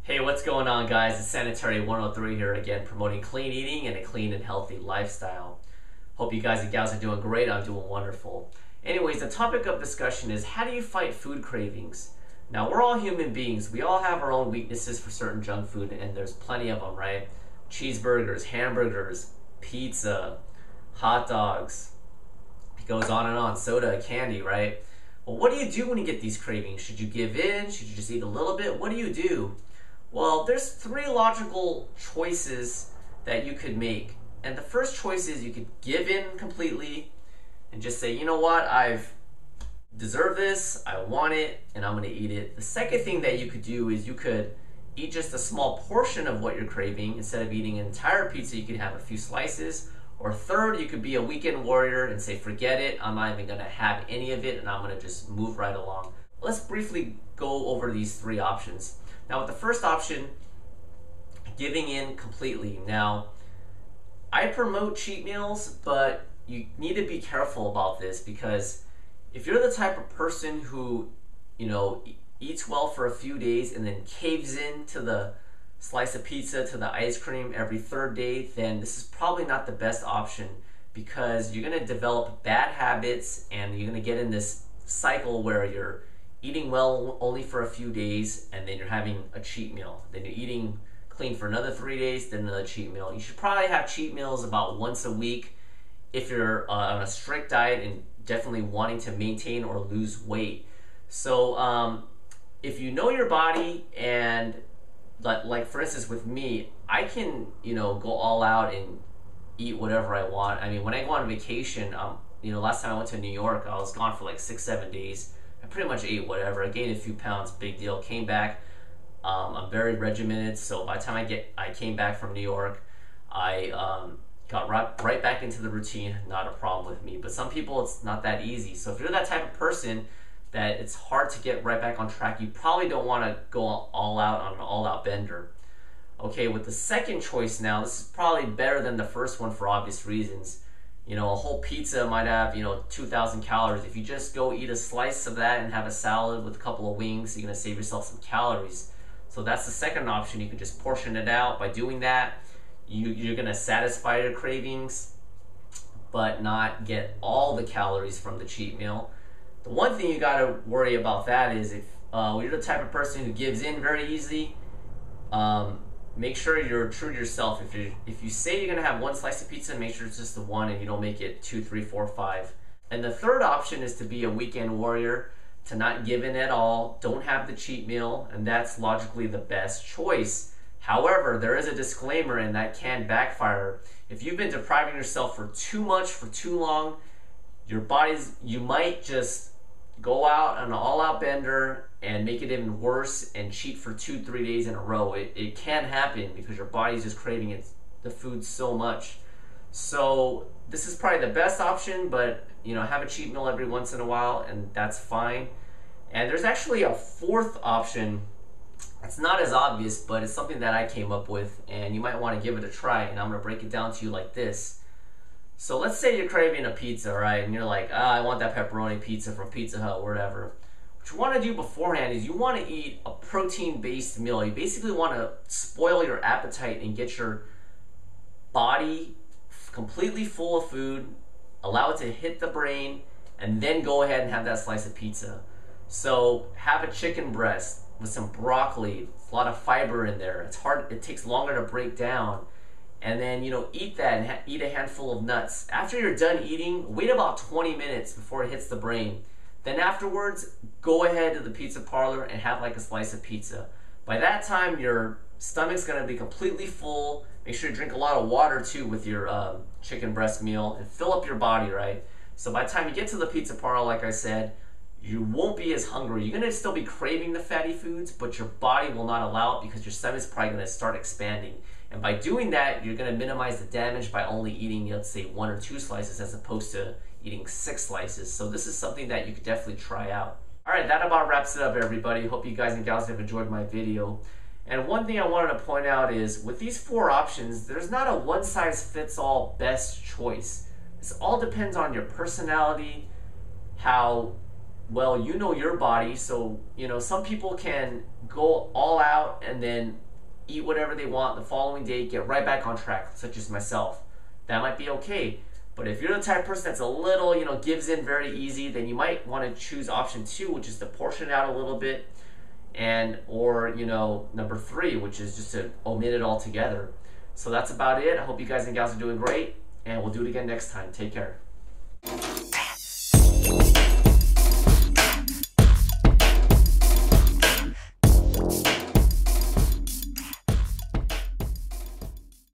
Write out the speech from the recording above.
Hey, what's going on, guys? It's Sanitary 103 here again, promoting clean eating and a clean and healthy lifestyle. Hope you guys and gals are doing great. I'm doing wonderful. Anyways, the topic of discussion is how do you fight food cravings? Now, we're all human beings. We all have our own weaknesses for certain junk food, and there's plenty of them, right? Cheeseburgers, hamburgers, pizza, hot dogs. It goes on and on. Soda, candy, right? Well, what do you do when you get these cravings? Should you give in? Should you just eat a little bit? What do you do? Well, there's three logical choices that you could make. And the first choice is you could give in completely and just say, you know what, I've deserved this, I want it, and I'm gonna eat it. The second thing that you could do is you could eat just a small portion of what you're craving. Instead of eating an entire pizza, you could have a few slices. Or third, you could be a weekend warrior and say, forget it, I'm not even gonna have any of it, and I'm gonna just move right along. Let's briefly go over these three options. Now, with the first option, giving in completely. Now, I promote cheat meals, but you need to be careful about this, because if you're the type of person who, eats well for a few days and then caves in to the slice of pizza, to the ice cream every third day, then this is probably not the best option, because you're gonna develop bad habits and you're gonna get in this cycle where you're eating well only for a few days, and then you're having a cheat meal. Then you're eating clean for another 3 days, then another cheat meal. You should probably have cheat meals about once a week if you're on a strict diet and definitely wanting to maintain or lose weight. So if you know your body, and like for instance with me, I can go all out and eat whatever I want. I mean, when I go on vacation, last time I went to New York, I was gone for like 6-7 days. I pretty much ate whatever. I gained a few pounds, big deal. Came back. I'm very regimented, so by the time I came back from New York, I got right back into the routine. Not a problem with me. But some people, it's not that easy. So if you're that type of person that it's hard to get right back on track, you probably don't want to go all out on an all-out bender. Okay, with the second choice now, this is probably better than the first one for obvious reasons. A whole pizza might have, 2,000 calories. If you just go eat a slice of that and have a salad with a couple of wings, you're going to save yourself some calories. So that's the second option. You can just portion it out. By doing that, you're going to satisfy your cravings, but not get all the calories from the cheat meal. The one thing you got to worry about that is if you're the type of person who gives in very easily, make sure you're true to yourself. If you say you're gonna have one slice of pizza, make sure it's just the one and you don't make it 2, 3, 4, 5. And the third option is to be a weekend warrior, to not give in at all, don't have the cheat meal, and that's logically the best choice. However, there is a disclaimer, and that can backfire. If you've been depriving yourself for too much for too long, you might just go out on an all-out bender and make it even worse and cheat for 2-3 days in a row. It can happen because your body's just craving the food so much. So this is probably the best option, but have a cheat meal every once in a while, and that's fine. And there's actually a fourth option. It's not as obvious, but it's something that I came up with, and you might want to give it a try, and I'm going to break it down to you like this. So let's say you're craving a pizza, right? And you're like, I want that pepperoni pizza from Pizza Hut or whatever. What you want to do beforehand is you want to eat a protein-based meal. You basically want to spoil your appetite and get your body completely full of food, allow it to hit the brain, and then go ahead and have that slice of pizza. So have a chicken breast with some broccoli, a lot of fiber in there. It's hard, it takes longer to break down. And then, eat that and eat a handful of nuts. After you're done eating, wait about 20 minutes before it hits the brain. Then afterwards, go ahead to the pizza parlor and have like a slice of pizza. By that time, your stomach's gonna be completely full. Make sure you drink a lot of water too with your chicken breast meal and fill up your body, right? So by the time you get to the pizza parlor, like I said, you won't be as hungry. You're gonna still be craving the fatty foods, but your body will not allow it because your stomach's probably gonna start expanding. And by doing that, you're gonna minimize the damage by only eating, let's say, 1 or 2 slices as opposed to eating 6 slices. So this is something that you could definitely try out. All right, that about wraps it up, everybody. Hope you guys and gals have enjoyed my video. And one thing I wanted to point out is with these 4 options, there's not a one-size-fits-all best choice. This all depends on your personality, how well, you know your body, so some people can go all out and then eat whatever they want the following day, get right back on track, such as myself. That might be okay. But if you're the type of person that's a little, gives in very easy, then you might want to choose option 2, which is to portion it out a little bit, or number 3, which is just to omit it altogether. So that's about it. I hope you guys and gals are doing great, and we'll do it again next time. Take care.